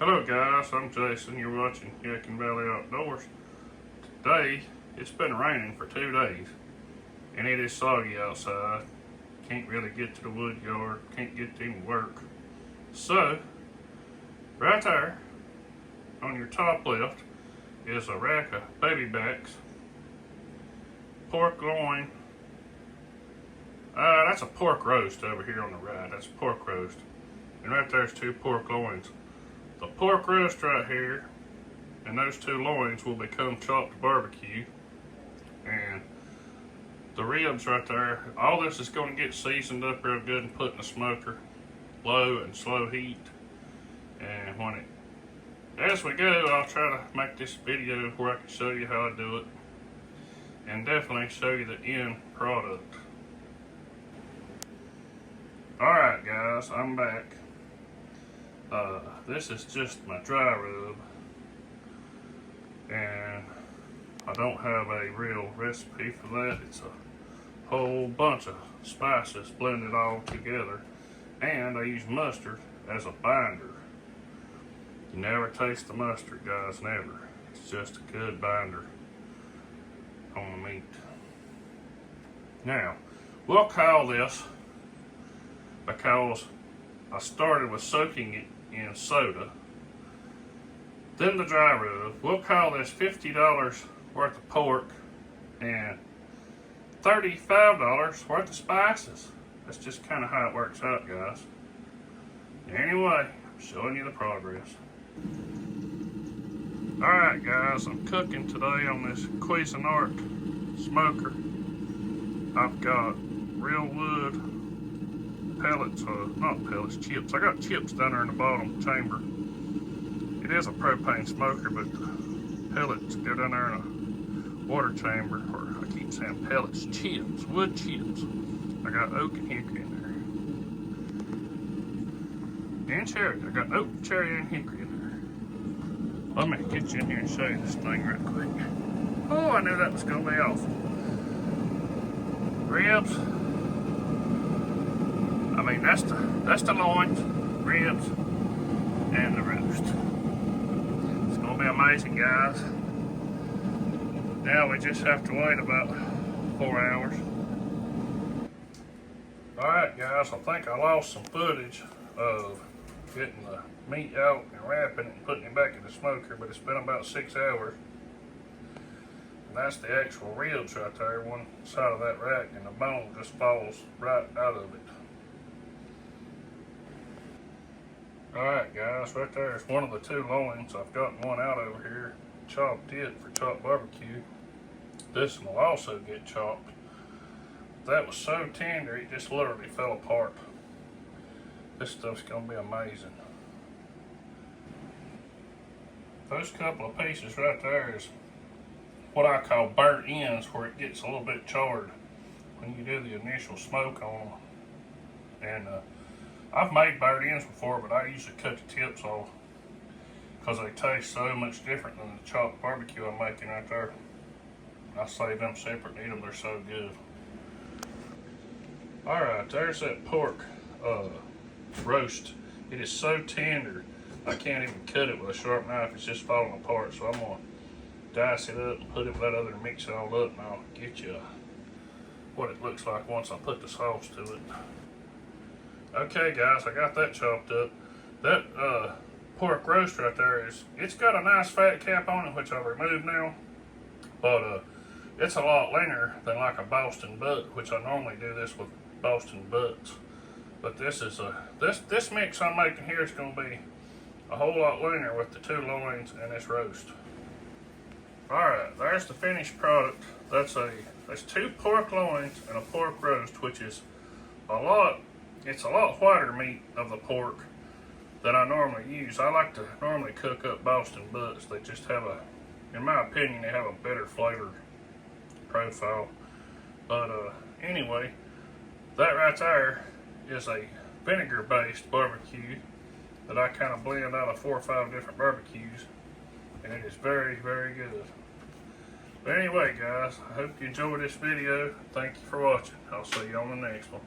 Hello guys, I'm Jason. You're watching Yakin Valley Outdoors. Today, it's been raining for 2 days and it is soggy outside. Can't really get to the wood yard, can't get to any work. So, right there on your top left is a rack of baby backs, pork loin. That's a pork roast over here on the right. That's pork roast. And right there's 2 pork loins. The pork roast right here and those 2 loins will become chopped barbecue. And the ribs right there, all this is going to get seasoned up real good and put in the smoker, low and slow heat. And as we go, I'll try to make this video where I can show you how I do it and definitely show you the end product. Alright guys, I'm back. This is just my dry rub, and I don't have a real recipe for that. It's a whole bunch of spices blended all together, and I use mustard as a binder. You never taste the mustard, guys, never. It's just a good binder on the meat. Now, we'll call this, because I started with soaking it in soda, then the dry rub. We'll call this $50 worth of pork and $35 worth of spices. That's just kind of how it works out, guys. Anyway, I'm showing you the progress. Alright guys, I'm cooking today on this Cuisinart smoker. I've got real wood pellets, not pellets, chips. I got chips down there in the bottom chamber. It is a propane smoker, but pellets go down there in a water chamber, or I keep saying pellets, chips, wood chips. I got oak and hickory in there. And cherry. I got oak, cherry, and hickory in there. Let me get you in here and show you this thing right quick. Oh, I knew that was going to be off. Ribs. I mean, that's the loins, ribs, and the roast. It's gonna be amazing, guys. Now we just have to wait about 4 hours. Alright guys, I think I lost some footage of getting the meat out and wrapping it and putting it back in the smoker, but it's been about 6 hours. And that's the actual ribs right there, one side of that rack, and the bone just falls right out of it. Alright guys, right there is one of the 2 loins. I've gotten one out over here, chopped it for chopped barbecue. This one will also get chopped. That was so tender, it just literally fell apart. This stuff's gonna be amazing. Those couple of pieces right there is what I call burnt ends, where it gets a little bit charred when you do the initial smoke on them. And I've made burnt ends before, but I usually cut the tips off because they taste so much different than the chopped barbecue I'm making right there. I save them separate and eat them, they're so good. Alright, there's that pork roast. It is so tender, I can't even cut it with a sharp knife, it's just falling apart. So I'm going to dice it up and put it with that other and mix it all up, and I'll get you what it looks like once I put the sauce to it. Okay guys, I got that chopped up. That pork roast right there it's got a nice fat cap on it, which I've removed now. But it's a lot leaner than like a Boston butt, which I normally do this with Boston butts. But this is this mix I'm making here is going to be a whole lot leaner with the 2 loins and this roast. Alright, there's the finished product. That's 2 pork loins and a pork roast, which is it's a lot whiter meat of the pork than I normally use. I like to normally cook up Boston butts. They just have in my opinion, they have a better flavor profile. But anyway, that right there is a vinegar-based barbecue that I kind of blend out of 4 or 5 different barbecues, and it is very, very good. But anyway, guys, I hope you enjoyed this video. Thank you for watching. I'll see you on the next one.